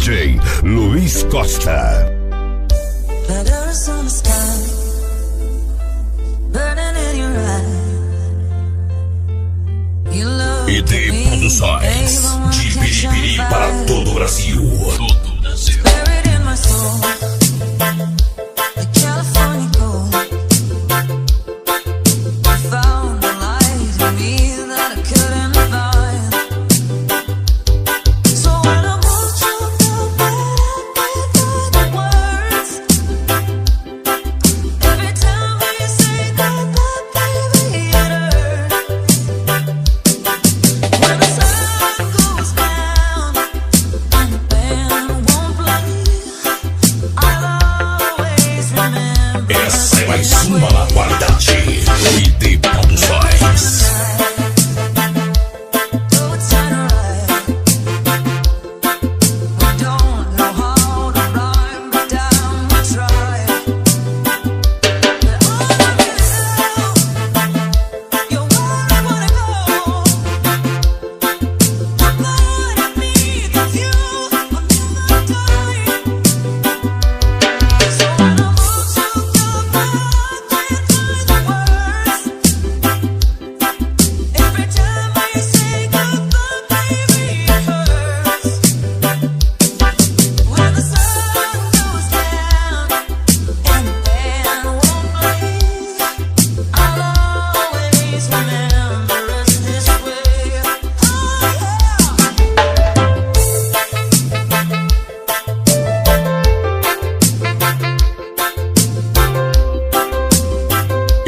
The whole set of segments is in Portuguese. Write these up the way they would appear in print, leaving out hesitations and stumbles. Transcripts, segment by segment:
DJ Luiz Costa. ED Produções, de Piripiri para todo o Brasil. Mais uma na qualidade, ED Produções.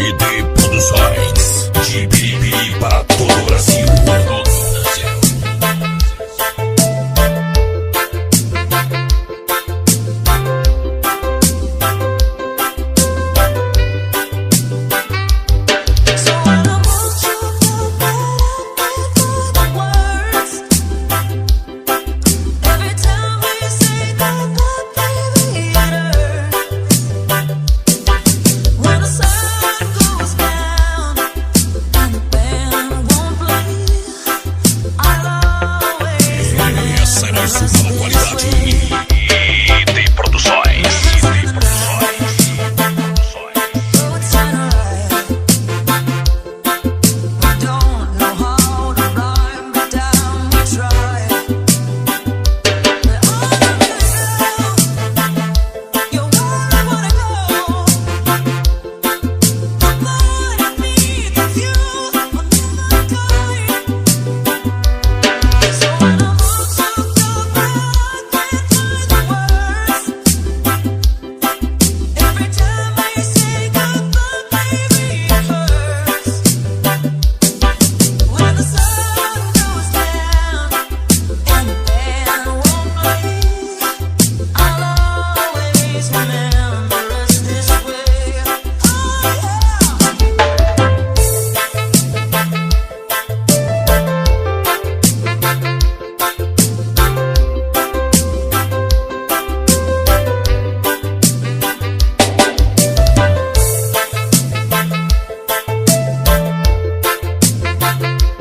ED Produções, de Piripiri para todo o Brasil.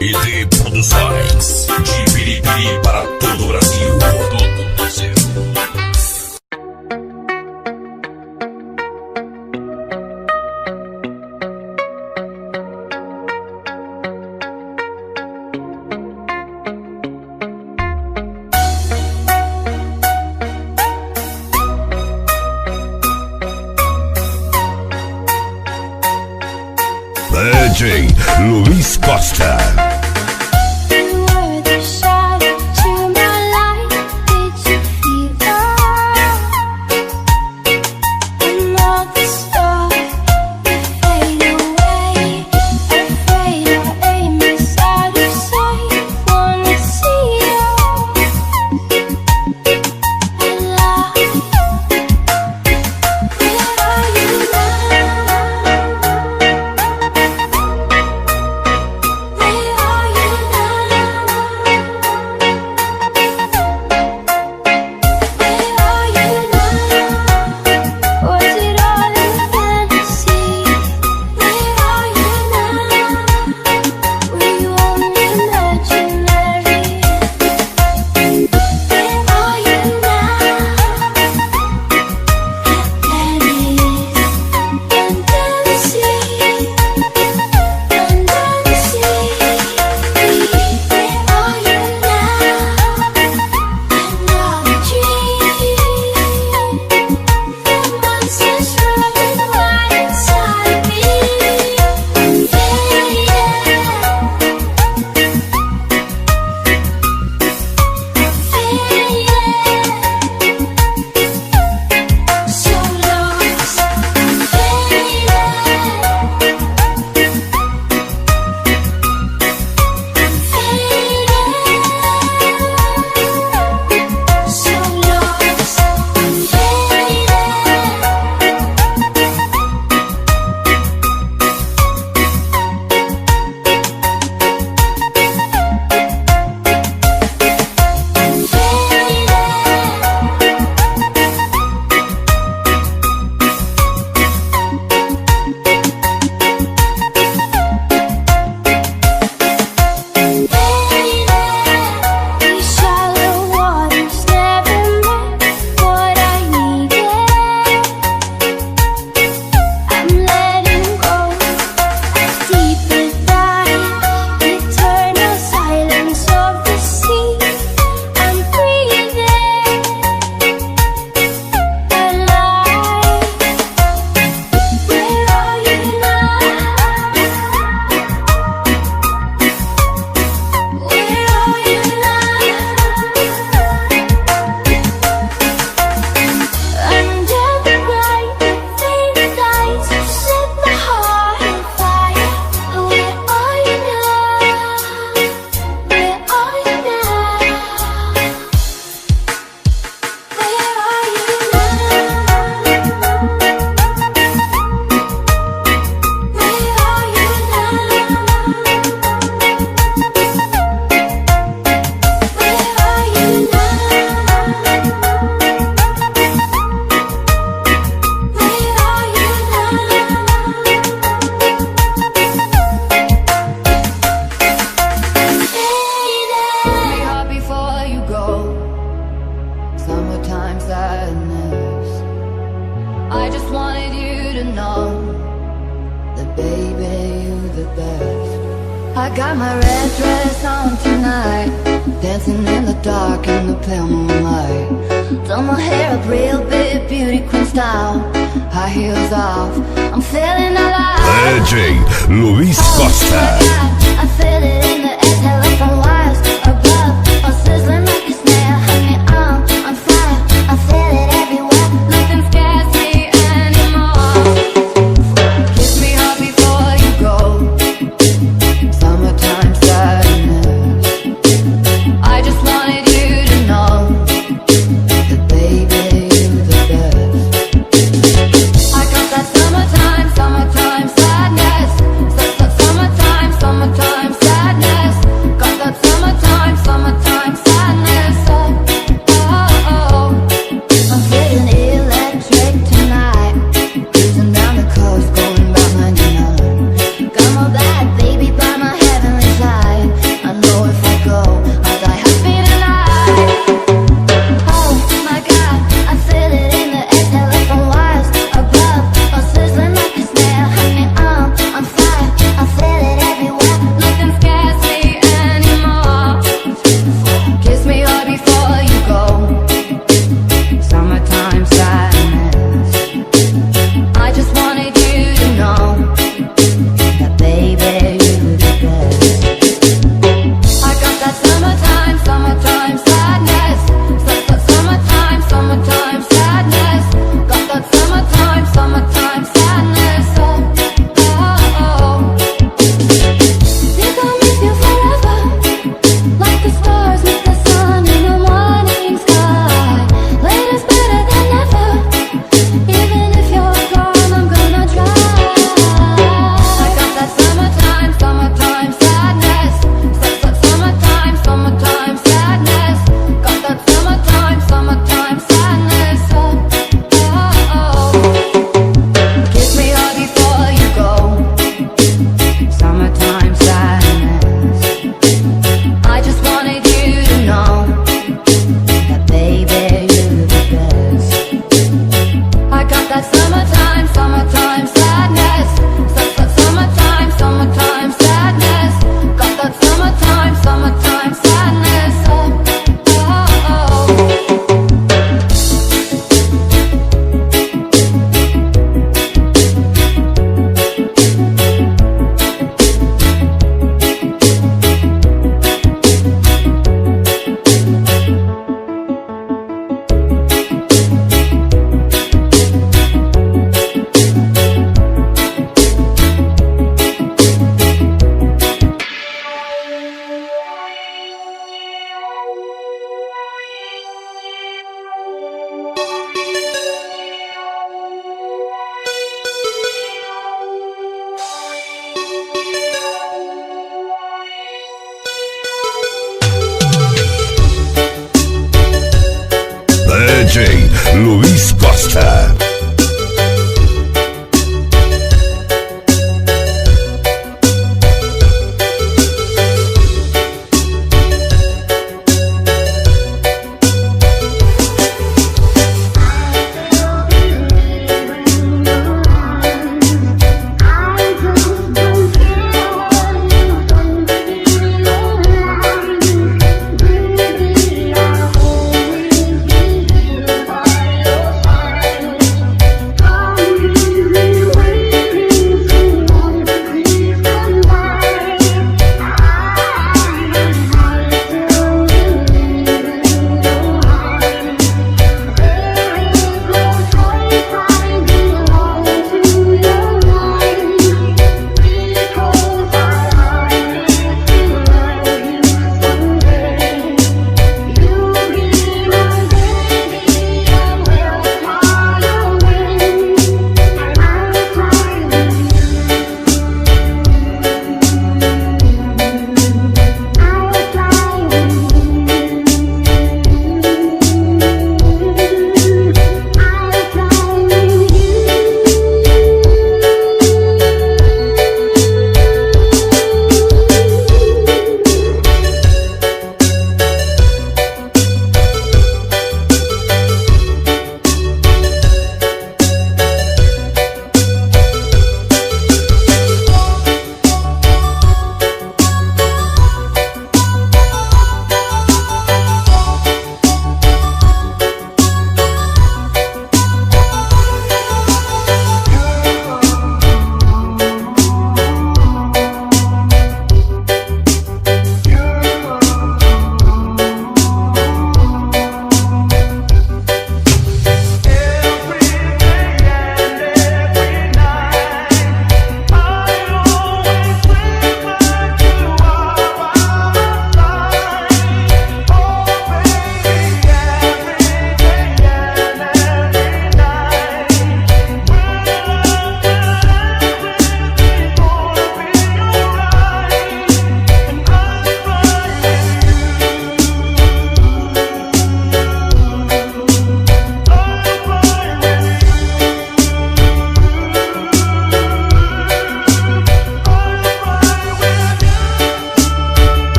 ED Produções, de Piripiri para todo o Brasil. DJ Luiz Costa. Where the best. I got my red dress on tonight, dancing in the dark in the pale moonlight. Done my hair up real big, beauty queen style, high heels off, I'm feeling alive. DJ Luis Costa. Oh my God, I feel it in the air, telephone wires above, all sizzling like a snare. Honey, I'm fire, I feel it everywhere. Nothing scares me anymore. Kiss me hard before you go. Summertime sadness. I just wanted you to know that baby you're the best. I got that summertime sadness. Summertime sadness. Got that summertime sadness. Oh, oh. I'm feeling electric tonight, cruising down the coast, going about 99. Got my bad baby by my heavenly side. I know if I go, I'll die happy tonight. Oh my God, I feel it in the air, telephone wires above, all sizzling like a snare. Honey, I'm fire, I feel it everywhere. Nothing scares me anymore. Kiss me hard before you go. Summertime sadness. I just wanted you to know that baby you're the best. I got that summertime sadness. Summertime sadness. Got that summertime sadness. Oh, oh, oh. Think I'll miss you forever, like the stars meet the sun in the morning sky. Later's better than never. Even if you're gone, I'm gonna try. I got that summertime sadness. Summertime sadness. Got that summertime sadness. Oh, oh, oh. Kiss me hard before you go. Summertime sadness. I just wanted you to know that baby you're the best. I got that summertime sadness. Summertime sadness. Got that summertime sadness. Oh, oh, oh. DJ Luis Costa.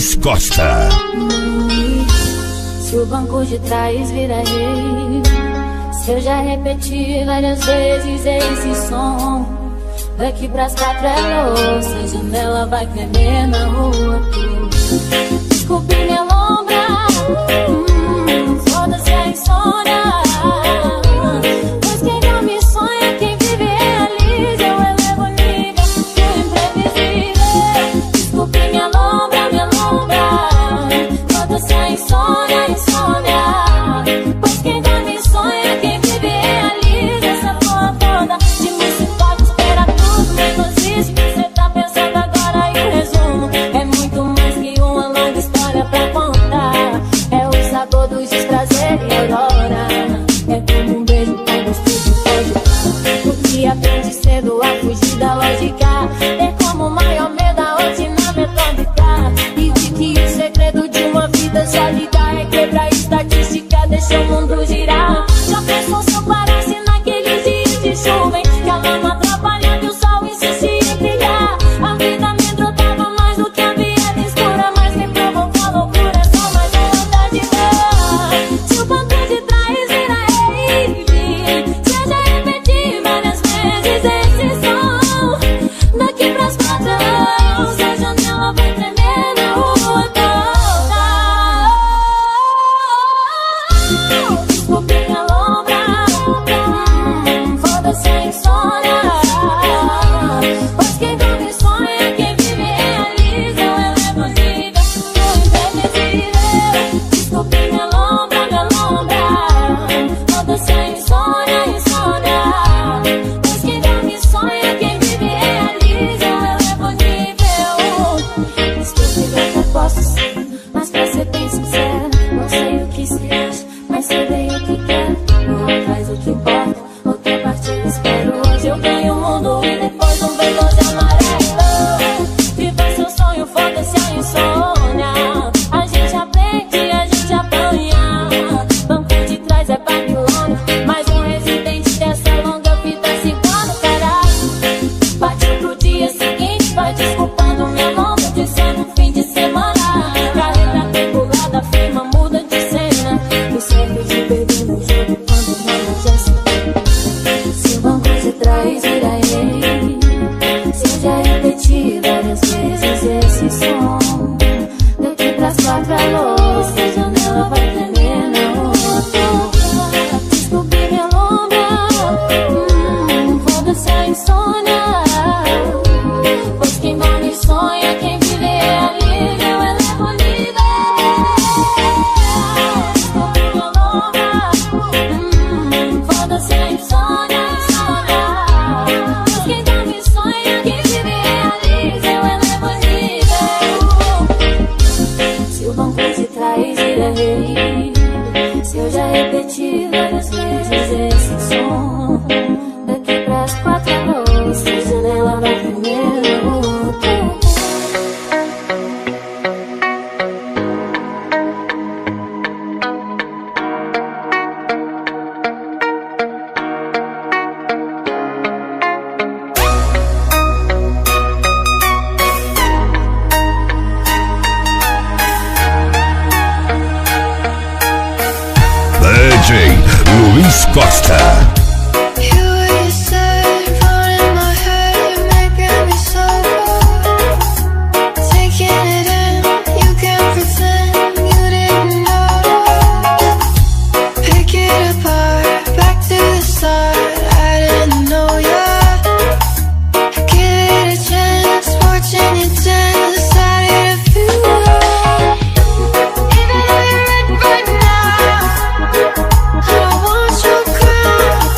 Luiz Costa. Se o banco de trás vira rei, se eu já repeti várias vezes esse som, daqui pras 4 é louça, a janela vai tremer na rua. Desculpe minha lombra, foda-se a insônia, pois quem dorme sonha, quem vive realiza. Eu elevo o nível do imprevisível. Desculpe minha lombra, foda-se a insônia, pois quem dorme sonha, quem vive realiza. Essa porra toda de municipal espera tudo menos isso. Cê tá pensando agora e o resumo é muito mais que uma longa história pra contar. É o sabor dos desprazer e aurora, é como um beijo com gosto de pode. O que aprende cedo a fugir da lógica, é como o maior medo da rotina metódica. E de que o segredo de uma vida sólida é quebrar a estatística, deixa o mundo girar. Já pensou se eu parasse naqueles dias de chuva, hein? Que a lama atrapalhava e o sol insistia em brilhar. A vida me drogava mais do que a viada escura, mas me provocou a loucura, é só mais uma vontade de ver. Se o banco de trás vira rave, se eu já repeti várias vezes esse som, daqui pras 4 se a janela vai tremer na rua toda. Desculpe minha lombra, foda-se a insônia, pois quem dorme sonha, quem vive realiza. Eu elevo o nível do imprevisível. Desculpe minha lombra, foda-se a insônia, pois quem dorme sonha, quem vive realiza. Eu elevo o nível. Desculpe que eu posso ser, mas pra ser bem sincero, não sei o que se acha, mas sei bem o que quero. Não faz o que importa, outra partida espero. Hoje eu ganho o mundo e depois um V12 amarelo. Viva seu sonho, foda-se a insônia. A gente aprende, a gente apanha. Banco de trás é Babilônia, mais um residente dessa longa vida cigana, caralho. Partiu pro dia seguinte, vai desculpando minha lombra, dizendo fim de semana. Carreira regulada, firma muda de cena. O certo de perder no jogo quando não já se o banco de trás vira rei, se eu já repeti várias vezes esse som, daqui pras 4 a louça, a janela vai tremer na rua toda. Desculpe minha lombra, foda-se a insônia, pois quem dorme sonha, quem vive realiza. Eu elevo o nível. Desculpe minha lombra, foda-se a insônia, pois quem dorme sonha, quem vive realiza. Eu elevo o nível. Se o banco de trás vira rei, se eu já repeti várias vezes esse som, daqui pras 4 a louça, a janela vai tremer na rua toda. DJ Luiz Costa. You said, phone in my head, you're making me so cold. Taking it in, you can't pretend you didn't know. Pick it apart, back to the start. I didn't know ya. Give it a chance, watching you dance. Decided if you were, even though you're red right now, I want your crown.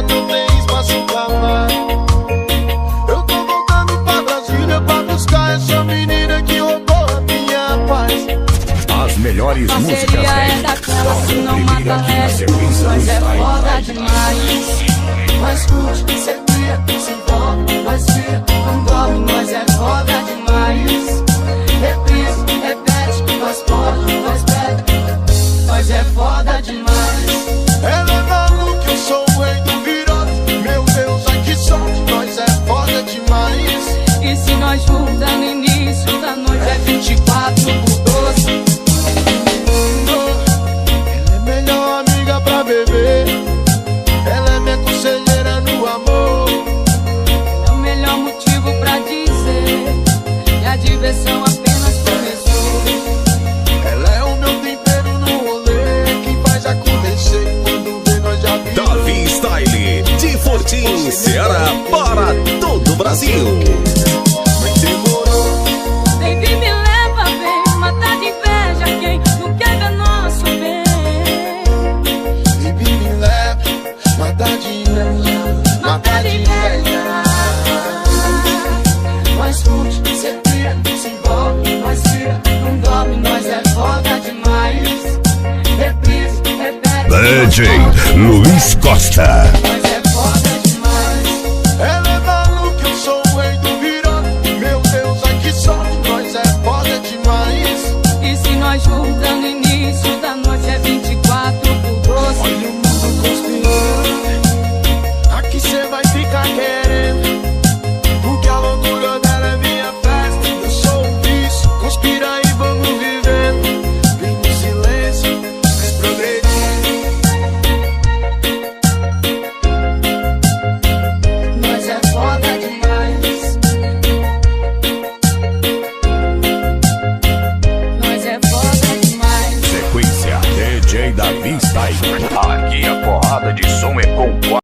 casa não tem espaço pra mais. Eu tô voltando pra Brasília pra buscar essa menina que roubou a minha paz. As melhores músicas Parceria é daquela que não mata leve, mas é foda demais. Mas curte, cê cria, se envolve, mas cria, não dorme, mas é foda demais. Reprise, repete, nós pode, nós pede, mas é foda demais. Ela é maluca, eu sou o rei do virote. Meu Deus, ai que sorte, nós é foda demais. E se nós juntar no início da noite é 24 por 12. Ela é melhor amiga pra beber. Ela é minha conselheira no amor. É o melhor motivo pra dizer que a diversão apenas começou. Ela é o meu tempero no rolê, quem faz acontecer. Quando vê nós já virou. Davi Style, de Fortim, Ceará, para todo o Brasil. Mas demorou. Baby, me leva, vem matar de inveja quem não quer ver nosso bem. Baby, me leva, matar de inveja, matar de inveja. Mas curte, cê cria, se envolve, mas cria, não dorme, nós é foda demais. Reprise, repete, DJ Luiz Costa.